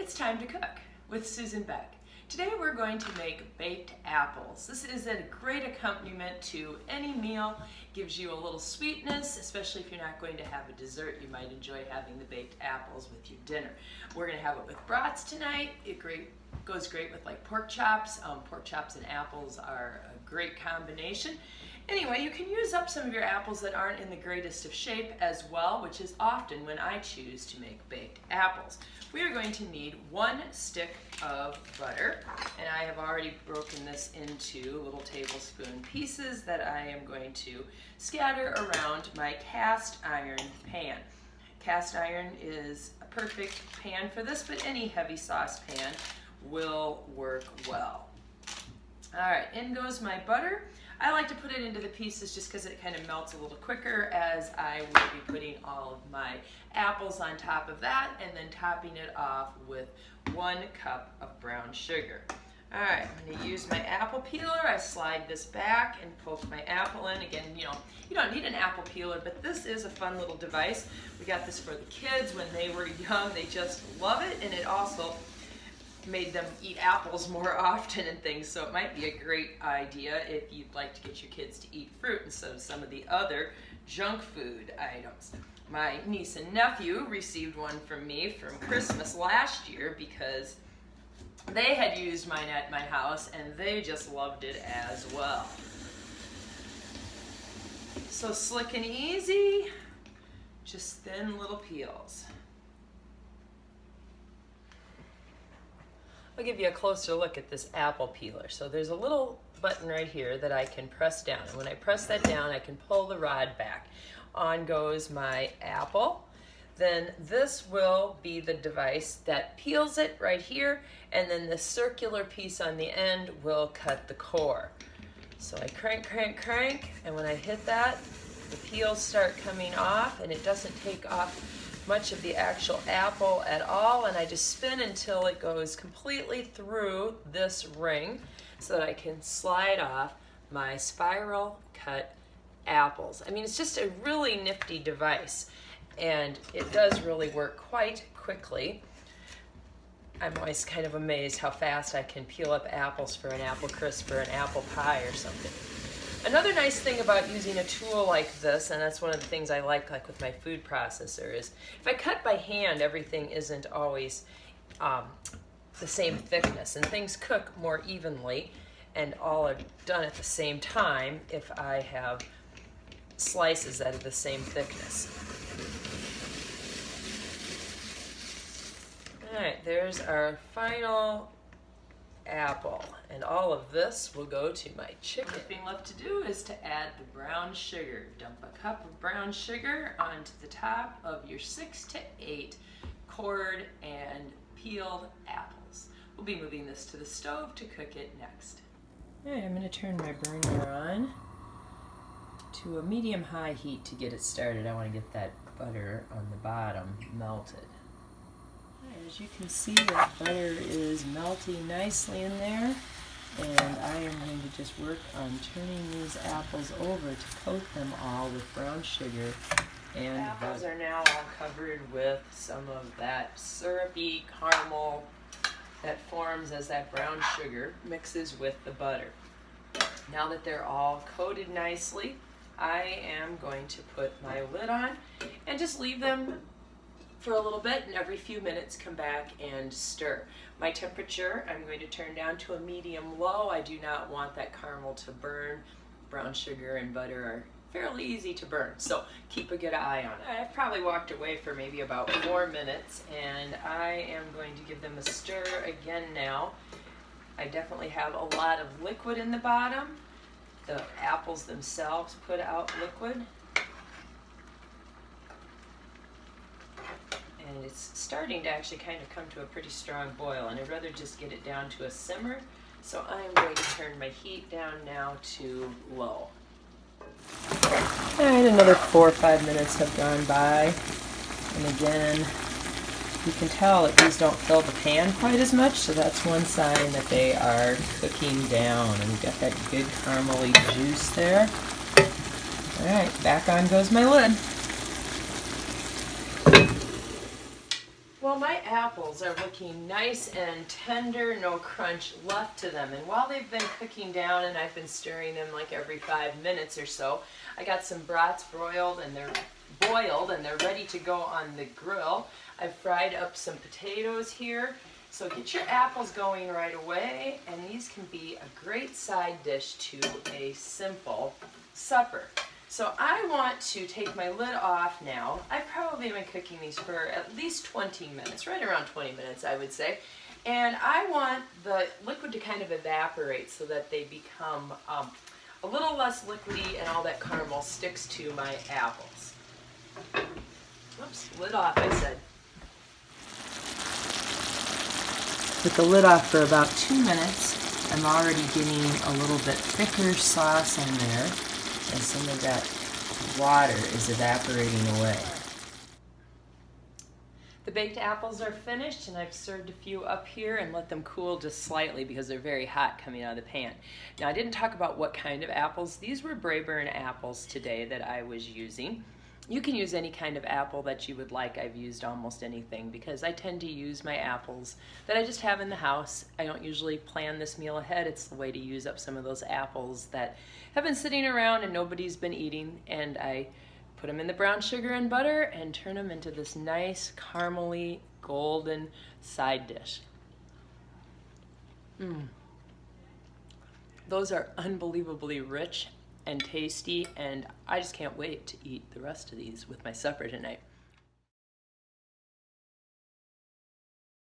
It's time to cook with Susan Beck. Today we're going to make baked apples. This is a great accompaniment to any meal. Gives you a little sweetness, especially if you're not going to have a dessert. You might enjoy having the baked apples with your dinner. We're going to have it with brats tonight. It goes great with like pork chops. Pork chops and apples are a great combination. Anyway, you can use up some of your apples that aren't in the greatest of shape as well, which is often when I choose to make baked apples. We are going to need 1 stick of butter, and I have already broken this into little tablespoon pieces that I am going to scatter around my cast iron pan. Cast iron is a perfect pan for this, but any heavy saucepan will work well. All right, in goes my butter. I like to put it into the pieces just because it kind of melts a little quicker, as I will be putting all of my apples on top of that and then topping it off with 1 cup of brown sugar. All right, I'm going to use my apple peeler. I slide this back and poke my apple in. Again, you don't need an apple peeler, but this is a fun little device. We got this for the kids when they were young. They just love it, and it also made them eat apples more often and things, so it might be a great idea if you'd like to get your kids to eat fruit instead of some of the other junk food items. My niece and nephew received one from me from Christmas last year because they had used mine at my house and they just loved it as well. So slick and easy, just thin little peels. I'll give you a closer look at this apple peeler. So there's a little button right here that I can press down. And when I press that down, I can pull the rod back. On goes my apple. Then this will be the device that peels it right here. And then the circular piece on the end will cut the core. So I crank, crank, crank. And when I hit that, the peels start coming off, and it doesn't take off much of the actual apple at all, and I just spin until it goes completely through this ring so that I can slide off my spiral cut apples. I mean, it's just a really nifty device, and it does really work quite quickly. I'm always kind of amazed how fast I can peel up apples for an apple crisp or an apple pie or something. Another nice thing about using a tool like this, and that's one of the things I like with my food processor, is if I cut by hand, everything isn't always the same thickness, and things cook more evenly and all are done at the same time if I have slices that are the same thickness. All right, there's our final apple, and all of this will go to my chicken. The thing left to do is to add the brown sugar. Dump a cup of brown sugar onto the top of your 6 to 8 cored and peeled apples. We'll be moving this to the stove to cook it next. All right, I'm going to turn my burner on to a medium-high heat to get it started. I want to get that butter on the bottom melted. As you can see, that butter is melting nicely in there, and I am going to just work on turning these apples over to coat them all with brown sugar and apples butter. Are now all covered with some of that syrupy caramel that forms as that brown sugar mixes with the butter. Now that they're all coated nicely, I am going to put my lid on and just leave them for a little bit, and every few minutes come back and stir. My temperature I'm going to turn down to a medium-low. I do not want that caramel to burn. Brown sugar and butter are fairly easy to burn, so keep a good eye on it. I've probably walked away for maybe about 4 minutes, and I am going to give them a stir again now. I definitely have a lot of liquid in the bottom. The apples themselves put out liquid. And it's starting to actually kind of come to a pretty strong boil, and I'd rather just get it down to a simmer. So I'm going to turn my heat down now to low. Alright, another 4 or 5 minutes have gone by. And again, you can tell that these don't fill the pan quite as much, so that's one sign that they are cooking down. And we've got that good caramely juice there. Alright, back on goes my lid. Well, my apples are looking nice and tender, no crunch left to them. And while they've been cooking down and I've been stirring them like every 5 minutes or so, I got some brats boiled and they're ready to go on the grill. I've fried up some potatoes here. So get your apples going right away, and these can be a great side dish to a simple supper. So I want to take my lid off now. I've probably been cooking these for at least 20 minutes, right around 20 minutes I would say. And I want the liquid to kind of evaporate so that they become a little less liquidy and all that caramel sticks to my apples. Oops, lid off I said. With the lid off for about 2 minutes, I'm already getting a little bit thicker sauce in there, and some of that water is evaporating away. The baked apples are finished, and I've served a few up here and let them cool just slightly because they're very hot coming out of the pan. Now, I didn't talk about what kind of apples. These were Braeburn apples today that I was using. You can use any kind of apple that you would like. I've used almost anything because I tend to use my apples that I just have in the house. I don't usually plan this meal ahead. It's the way to use up some of those apples that have been sitting around and nobody's been eating, and I put them in the brown sugar and butter and turn them into this nice caramely golden side dish. Those are unbelievably rich and tasty, and I just can't wait to eat the rest of these with my supper tonight.